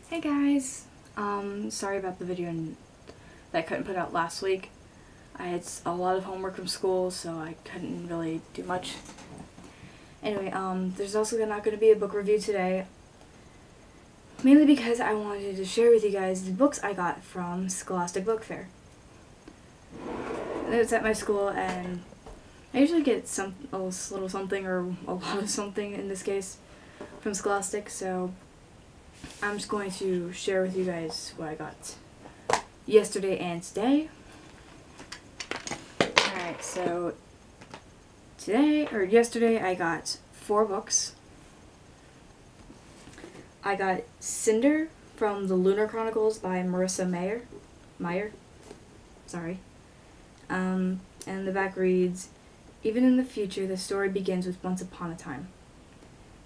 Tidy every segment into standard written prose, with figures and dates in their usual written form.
Hey guys! Sorry about the video that I couldn't put out last week. I had a lot of homework from school, so I couldn't really do much. Anyway, there's also not going to be a book review today, mainly because I wanted to share with you guys the books I got from Scholastic Book Fair. It's at my school, and I usually get a little something, or a lot of something in this case, from Scholastic, so I'm just going to share with you guys what I got yesterday and today. Alright, so yesterday I got 4 books. I got Cinder from the Lunar Chronicles by Marissa Meyer. Sorry. And the back reads, "Even in the future, the story begins with once upon a time.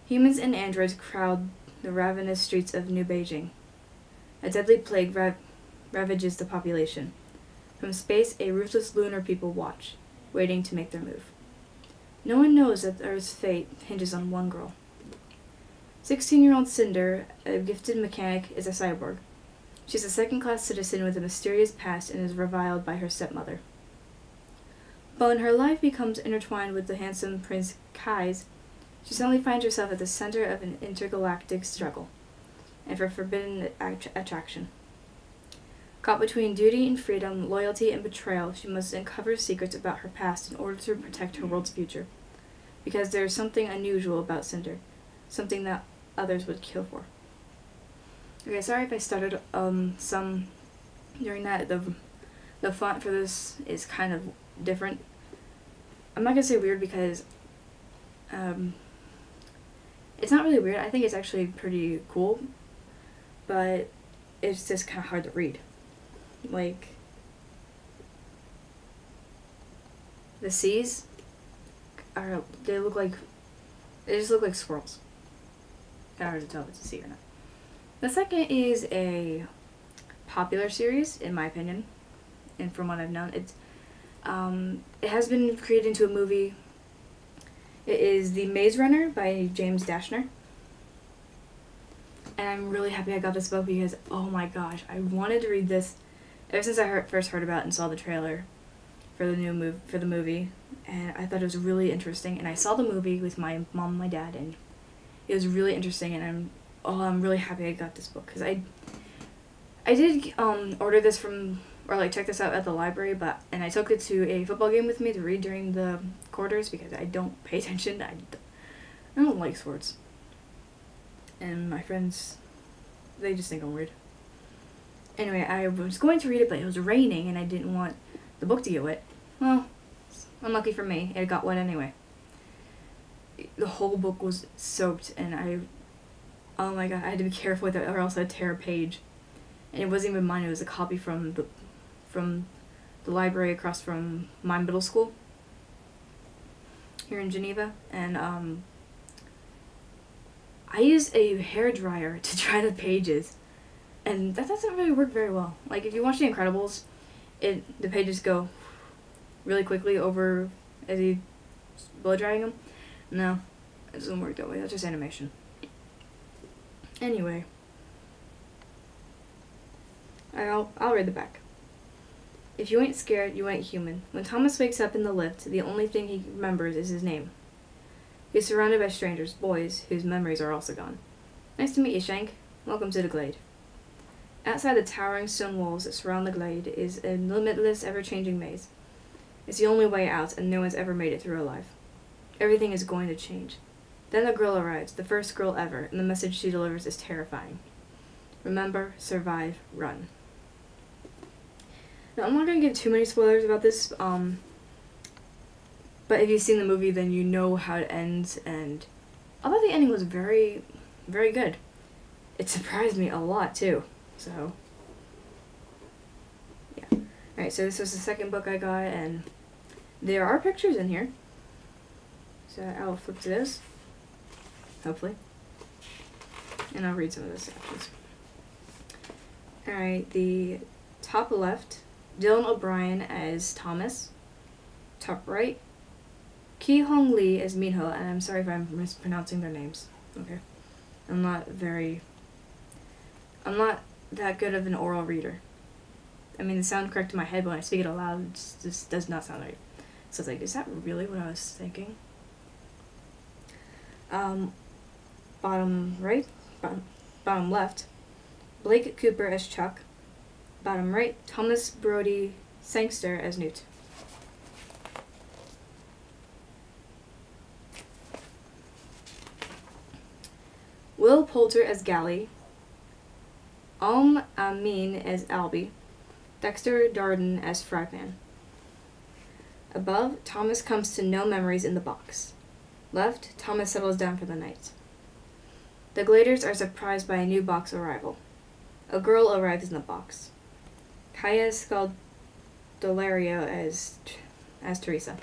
Humans and androids crowd the ravenous streets of New Beijing. A deadly plague ravages the population. From space, a ruthless lunar people watch, waiting to make their move. No one knows that Earth's fate hinges on one girl. 16-year-old Cinder, a gifted mechanic, is a cyborg. She's a second-class citizen with a mysterious past and is reviled by her stepmother. But when her life becomes intertwined with the handsome Prince Kai's, she suddenly finds herself at the center of an intergalactic struggle, and for forbidden attraction. Caught between duty and freedom, loyalty and betrayal, she must uncover secrets about her past in order to protect her world's future. Because there is something unusual about Cinder, something that others would kill for." Okay, sorry if I stuttered some during that. The font for this is kind of different. I'm not gonna say weird because it's not really weird. I think it's actually pretty cool, but it's just kind of hard to read. Like, the C's they just look like swirls. Kind of hard to tell if it's a C or not. The second is a popular series, in my opinion, and from what I've known. It has been created into a movie. It is The Maze Runner by James Dashner. And I'm really happy I got this book because, oh my gosh, I wanted to read this ever since I first heard about it and saw the trailer for the movie. And I thought it was really interesting. And I saw the movie with my mom and my dad, and it was really interesting. And I'm really happy I got this book because I did order this from, or like check this out at the library, and I took it to a football game with me to read during the quarters because I don't pay attention. I don't like sports. And my friends, they just think I'm weird. Anyway, I was going to read it, but it was raining and I didn't want the book to get wet. Well, unlucky for me, it got wet anyway. The whole book was soaked, and oh my god, I had to be careful with it or else I'd tear a page. And it wasn't even mine, it was a copy from the library across from my middle school here in Geneva. And I used a hairdryer to dry the pages, and that doesn't really work very well. Like, if you watch The Incredibles, the pages go really quickly over as you blow drying them. No, it doesn't work that way. That's just animation. Anyway, I'll read the back. "If you ain't scared, you ain't human. When Thomas wakes up in the lift, the only thing he remembers is his name. He's surrounded by strangers, boys, whose memories are also gone. Nice to meet you, Shank. Welcome to the glade. Outside the towering stone walls that surround the glade is a limitless, ever-changing maze. It's the only way out, and no one's ever made it through alive. Everything is going to change. Then the girl arrives, the first girl ever, and the message she delivers is terrifying. Remember, survive, run." Now, I'm not going to give too many spoilers about this, but if you've seen the movie, then you know how it ends, and I thought the ending was very, very good. It surprised me a lot, too, so, yeah. Alright, so this was the second book I got, and there are pictures in here, so I'll flip to this, hopefully, and I'll read some of the sections. Alright, the top left, Dylan O'Brien as Thomas. Top right, Ki Hong Lee as Minho, and I'm sorry if I'm mispronouncing their names. Okay. I'm not very I'm not that good of an oral reader. I mean, the sound correct in my head, but when I speak it aloud, it just does not sound right. So it's like, is that really what I was thinking? Bottom right, bottom left, Blake Cooper as Chuck. Bottom right, Thomas Brody Sangster as Newt. Will Poulter as Gally. Amin as Albie. Dexter Darden as Frogman. Above, Thomas comes to no memories in the box. Left, Thomas settles down for the night. The Gladers are surprised by a new box arrival. A girl arrives in the box. Kaya Scaldolario as Teresa.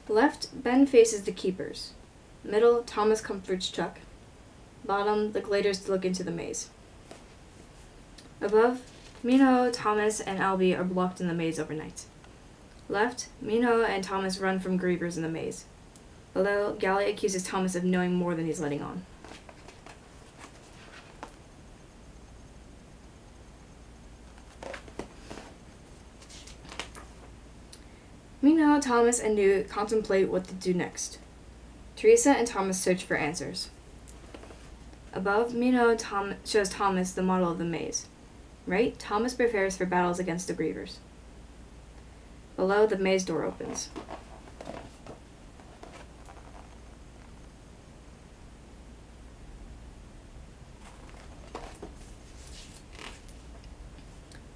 Left, Ben faces the Keepers. Middle, Thomas comforts Chuck. Bottom, the Gladers look into the maze. Above, Mino, Thomas, and Albie are blocked in the maze overnight. Left, Mino and Thomas run from grievers in the maze. Below, Gally accuses Thomas of knowing more than he's letting on. Meanwhile, Thomas and Newt contemplate what to do next. Teresa and Thomas search for answers. Above, Mino shows Thomas the model of the maze. Right, Thomas prepares for battles against the grievers. Below, the maze door opens.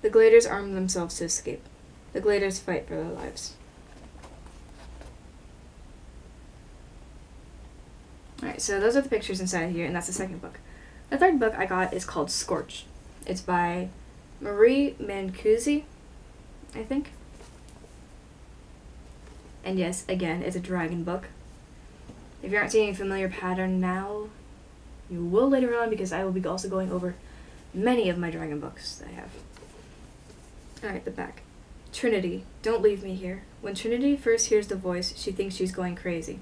The Gladers arm themselves to escape. The Gladers fight for their lives. Alright, so those are the pictures inside here, and that's the second book. The third book I got is called Scorch. It's by Marie Mancusi, I think. And yes, again, it's a dragon book. If you aren't seeing a familiar pattern now, you will later on, because I will be also going over many of my dragon books that I have. Alright, the back. Trinity, don't leave me here. When Trinity first hears the voice, she thinks she's going crazy.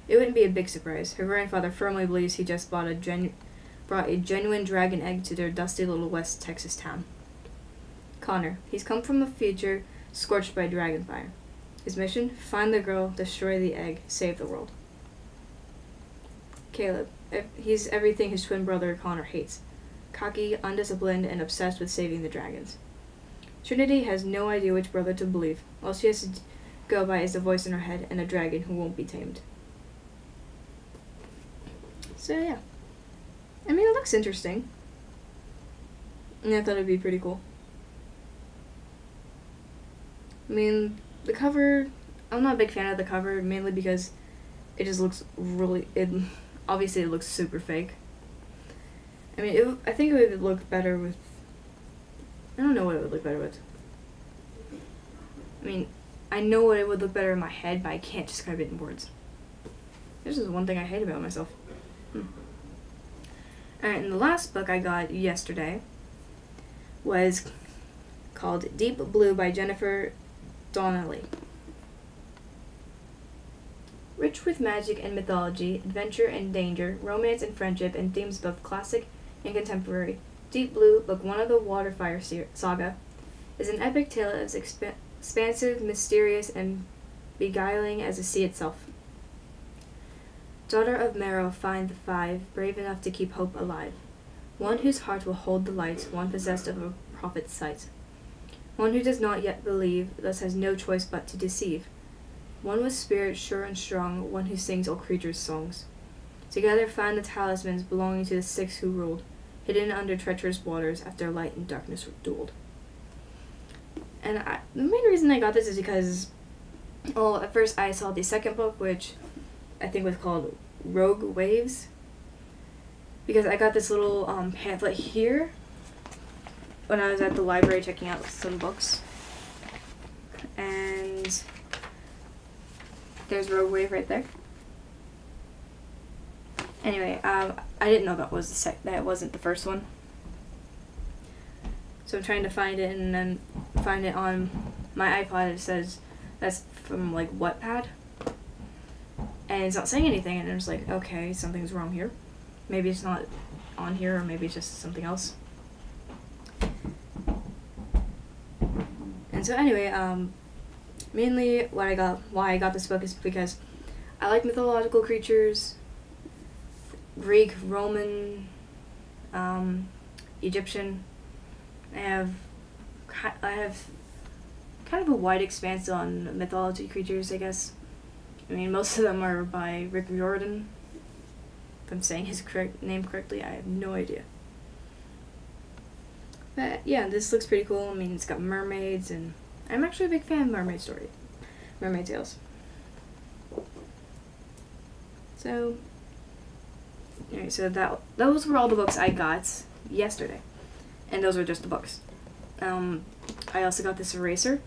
It wouldn't be a big surprise. Her grandfather firmly believes he just brought a genuine dragon egg to their dusty little West Texas town. Connor, he's come from the future, scorched by dragonfire. His mission? Find the girl, destroy the egg, save the world. Caleb, he's everything his twin brother Connor hates. Cocky, undisciplined, and obsessed with saving the dragons. Trinity has no idea which brother to believe. All she has to go by is the voice in her head and a dragon who won't be tamed. So yeah. I mean, it looks interesting. And I thought it'd be pretty cool. I mean, the cover, I'm not a big fan of the cover, mainly because it just looks really, obviously it looks super fake. I mean, I think it would look better with, I don't know what it would look better with. I mean, I know what it would look better in my head, but I can't describe it in words. This is one thing I hate about myself. Alright, and the last book I got yesterday was called Deep Blue by Jennifer Donnelly. Rich with magic and mythology, adventure and danger, romance and friendship, and themes both classic and contemporary, Deep Blue, Book 1 of the Waterfire saga, is an epic tale as expansive, mysterious, and beguiling as the sea itself. Daughter of Marrow, find the five, brave enough to keep hope alive. One whose heart will hold the light, one possessed of a prophet's sight. One who does not yet believe, thus has no choice but to deceive. One with spirit sure and strong, one who sings all creatures' songs. Together find the talismans belonging to the six who ruled, hidden under treacherous waters after light and darkness were dueled. And the main reason I got this is because, well, at first I saw the second book, which I think was called Rogue Waves, because I got this little pamphlet here when I was at the library checking out some books, and there's Rogue Wave right there. Anyway, I didn't know that was that wasn't the first one, so I'm trying to find it and then find it on my iPod, it says that's from like Wattpad, and it's not saying anything, and it's like, okay, something's wrong here. Maybe it's not on here, or maybe it's just something else. And so anyway, mainly why I got this book is because I like mythological creatures, Greek, Roman, Egyptian. I have kind of a wide expanse on mythology creatures, I guess. I mean, most of them are by Rick Riordan. If I'm saying his name correctly, I have no idea. But yeah, this looks pretty cool. I mean, it's got mermaids, and I'm actually a big fan of mermaid tales. So, alright, so those were all the books I got yesterday, and those were just the books. I also got this eraser.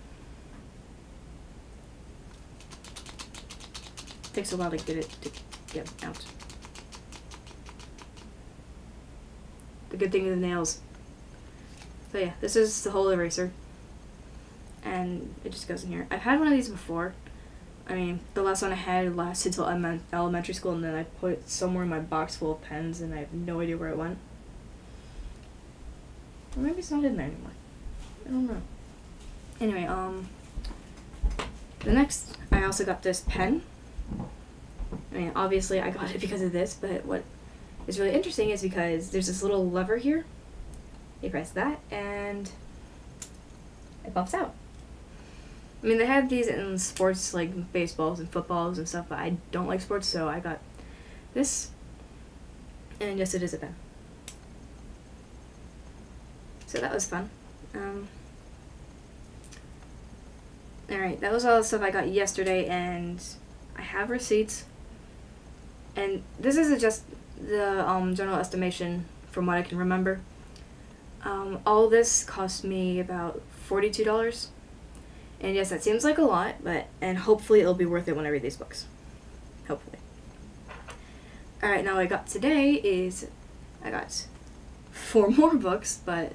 Takes a while to get it to get out. The good thing is the nails. So yeah, this is the whole eraser, and it just goes in here. I've had one of these before. I mean, the last one I had lasted till elementary school, and then I put it somewhere in my box full of pens, and I have no idea where it went. Or maybe it's not in there anymore. I don't know. Anyway, the next, I also got this pen. I mean, obviously I got it because of this, but what is really interesting is because there's this little lever here. You press that, and it pops out. I mean, they had these in sports, like baseballs and footballs and stuff, but I don't like sports, so I got this, and yes, it is a pen. So that was fun. Alright, that was all the stuff I got yesterday, and I have receipts. And this isn't just the general estimation from what I can remember. All this cost me about $42. And yes, that seems like a lot, and hopefully it'll be worth it when I read these books. Hopefully. Alright, now what I got today is, I got 4 more books, but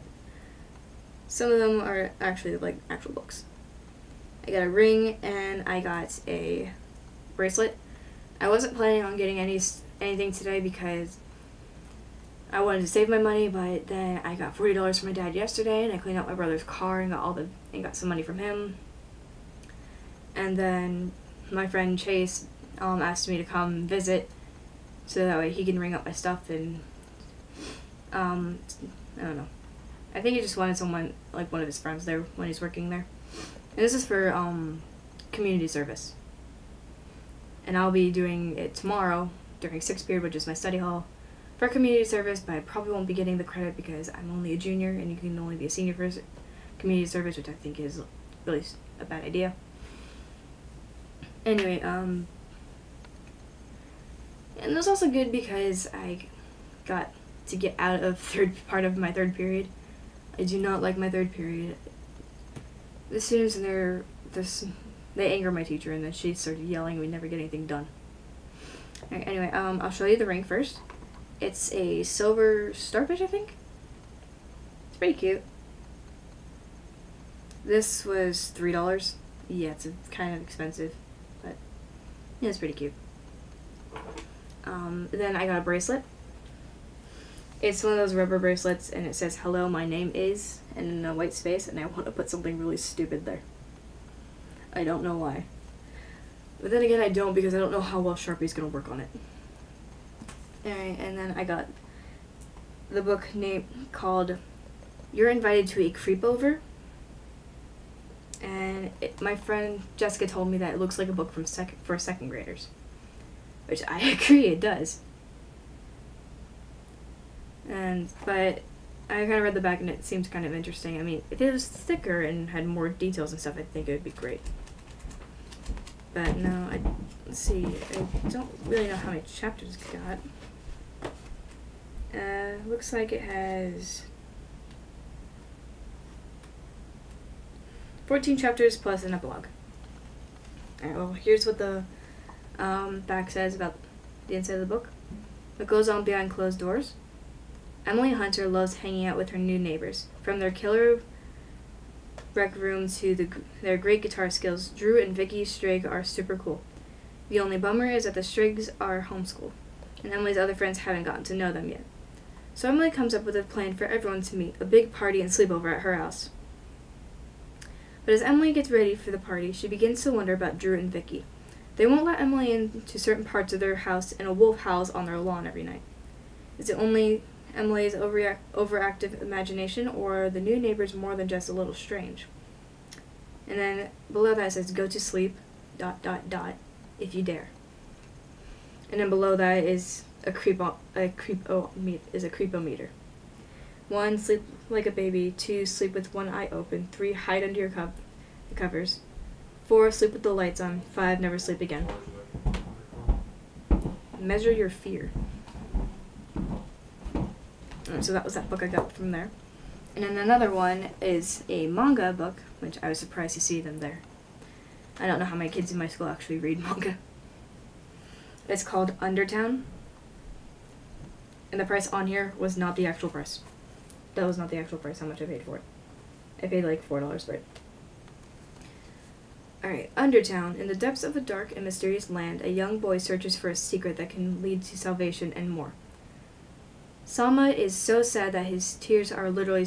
some of them are actually like actual books. I got a ring, and I got a bracelet. I wasn't planning on getting anything today because I wanted to save my money, but then I got $40 from my dad yesterday, and I cleaned out my brother's car and got some money from him. And then my friend Chase asked me to come visit, so that way he can ring up my stuff, and I don't know. I think he just wanted someone, like one of his friends there when he's working there. And this is for community service. And I'll be doing it tomorrow during 6th period, which is my study hall, for community service, but I probably won't be getting the credit because I'm only a junior and you can only be a senior for community service, which I think is really a bad idea. Anyway, and it was also good because I got to get out of part of my 3rd period. I do not like my 3rd period. The students in there, they anger my teacher, and then she started yelling and we never get anything done. Alright, anyway, I'll show you the ring first. It's a silver starfish, I think. It's pretty cute. This was $3. Yeah, it's kind of expensive, but yeah, it's pretty cute. Then I got a bracelet. It's one of those rubber bracelets, and it says, "Hello, my name is," and in a white space, and I want to put something really stupid there. I don't know why. But then again, I don't, because I don't know how well Sharpie's going to work on it. Alright, and then I got the book called You're Invited to a Creepover. And my friend Jessica told me that it looks like a book for 2nd graders. Which I agree, it does. But I kind of read the back and it seemed kind of interesting. I mean, if it was thicker and had more details and stuff, I think it would be great. But no, let's see, I don't really know how many chapters it got. Looks like it has 14 chapters plus an epilogue. Alright, well, here's what the back says about the inside of the book. What goes on behind closed doors. Emily Hunter loves hanging out with her new neighbors. From their killer rec room to their great guitar skills. Drew and Vicky Strigg are super cool. The only bummer is that the Striggs are homeschooled, and Emily's other friends haven't gotten to know them yet. So Emily comes up with a plan for everyone to meet, a big party and sleepover at her house. But as Emily gets ready for the party, she begins to wonder about Drew and Vicky. They won't let Emily into certain parts of their house, and a wolf howls on their lawn every night. Is it only Emily's overactive imagination, or are the new neighbors more than just a little strange? And then below that it says, go to sleep, ... if you dare. And then below that is a creepometer. 1, sleep like a baby. 2, sleep with one eye open. 3, hide under your covers. 4, sleep with the lights on. 5, never sleep again. Measure your fear. So that was that book I got from there. And then another one is a manga book, which I was surprised to see them there. I don't know how many kids in my school actually read manga. It's called Undertown. And the price on here was not the actual price. That was not the actual price, how much I paid for it. I paid like $4 for it. Alright, Undertown. In the depths of a dark and mysterious land, a young boy searches for a secret that can lead to salvation and more. Sama is so sad that his tears are literally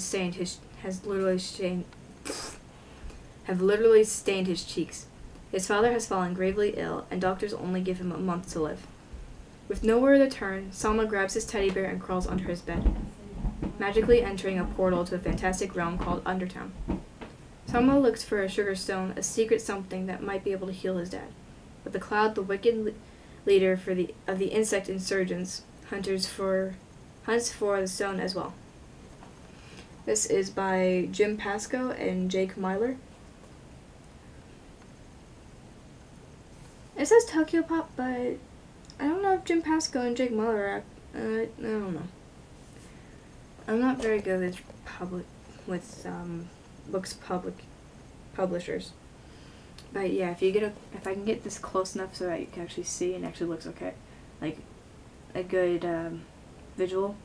have literally stained his cheeks. His father has fallen gravely ill, and doctors only give him a month to live. With nowhere to turn, Sama grabs his teddy bear and crawls under his bed, magically entering a portal to a fantastic realm called Undertown. Sama looks for a sugar stone, a secret something that might be able to heal his dad. But the Cloud, the wicked leader of the insect insurgents, hunts for the stone as well. This is by Jim Pascoe and Jake Myler. It says Tokyo Pop, but I don't know if Jim Pascoe and Jake Myler are. I don't know. I'm not very good with publishers. But yeah, if I can get this close enough so that you can actually see and actually looks okay, like a good visual,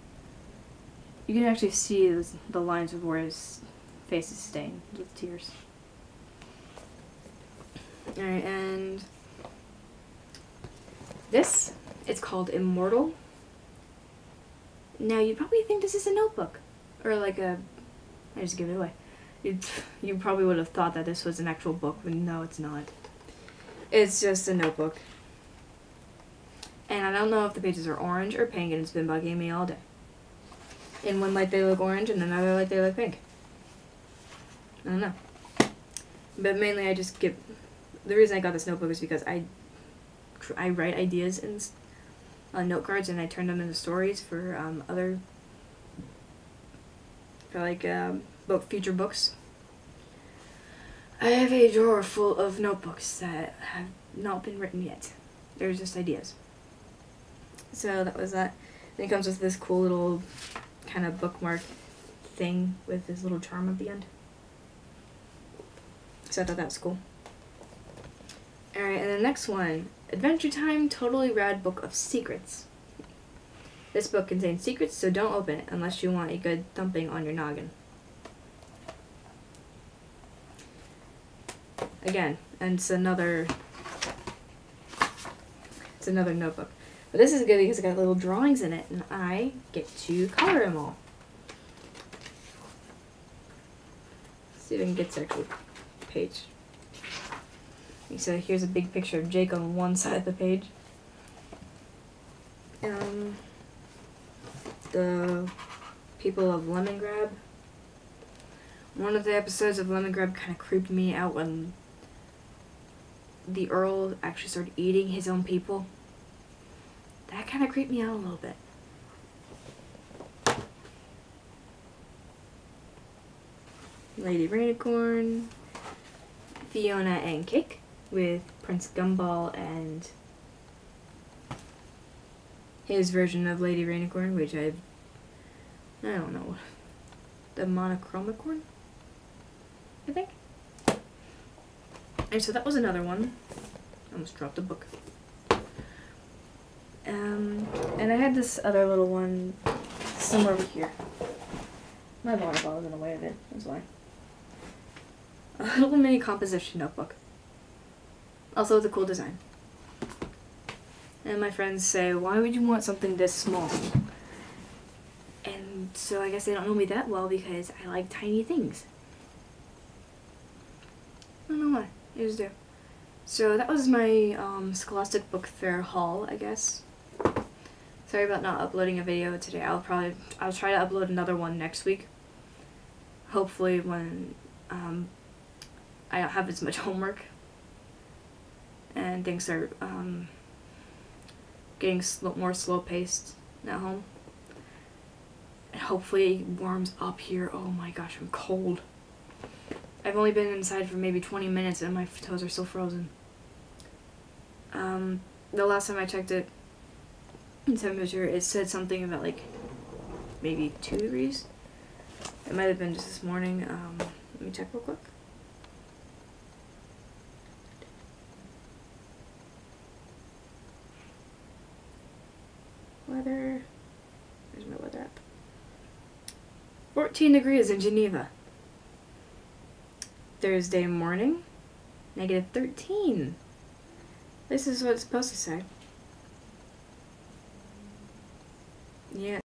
you can actually see the lines of where his face is stained with tears. Alright, and this, it's called Immortal. Now, you'd probably think this is a notebook, or like I just give it away. You probably would have thought that this was an actual book, but no, it's not. It's just a notebook. And I don't know if the pages are orange or pink, and it's been bugging me all day. In one light they look orange, and another light they look pink. I don't know. But mainly the reason I got this notebook is because I write ideas on note cards, and I turn them into stories for future books. I have a drawer full of notebooks that have not been written yet. They're just ideas. So that was that. Then it comes with this cool little kind of bookmark thing with this little charm at the end. So I thought that was cool. Alright, and the next one, Adventure Time Totally Rad Book of Secrets. This book contains secrets, so don't open it unless you want a good thumping on your noggin. Again, and it's another notebook. But this is good because it's got little drawings in it, and I get to color them all. Let's see if I can get to the actual page. So here's a big picture of Jake on one side of the page. The people of Lemongrab. One of the episodes of Lemongrab kind of creeped me out when the Earl actually started eating his own people. That kind of creeped me out a little bit. Lady Rainicorn, Fiona and Cake with Prince Gumball and his version of Lady Rainicorn, which I don't know, the Monochromicorn, I think. And so that was another one. I almost dropped a book. And I had this other little one somewhere over here. My water bottle is in the way of it, that's why. A little mini composition notebook. Also with a cool design. And my friends say, why would you want something this small? And so I guess they don't know me that well because I like tiny things. I don't know why. I just do. So that was my Scholastic Book Fair haul, I guess. Sorry about not uploading a video today. I'll try to upload another one next week. Hopefully when I don't have as much homework and things are getting more slow-paced at home. And hopefully it warms up here. Oh my gosh, I'm cold. I've only been inside for maybe 20 minutes and my toes are still frozen. The last time I checked it in temperature, it said something about like maybe 2 degrees. It might have been just this morning. Let me check real quick. Weather. Where's my weather app? 14 degrees in Geneva. Thursday morning, -13. This is what it's supposed to say. Yeah.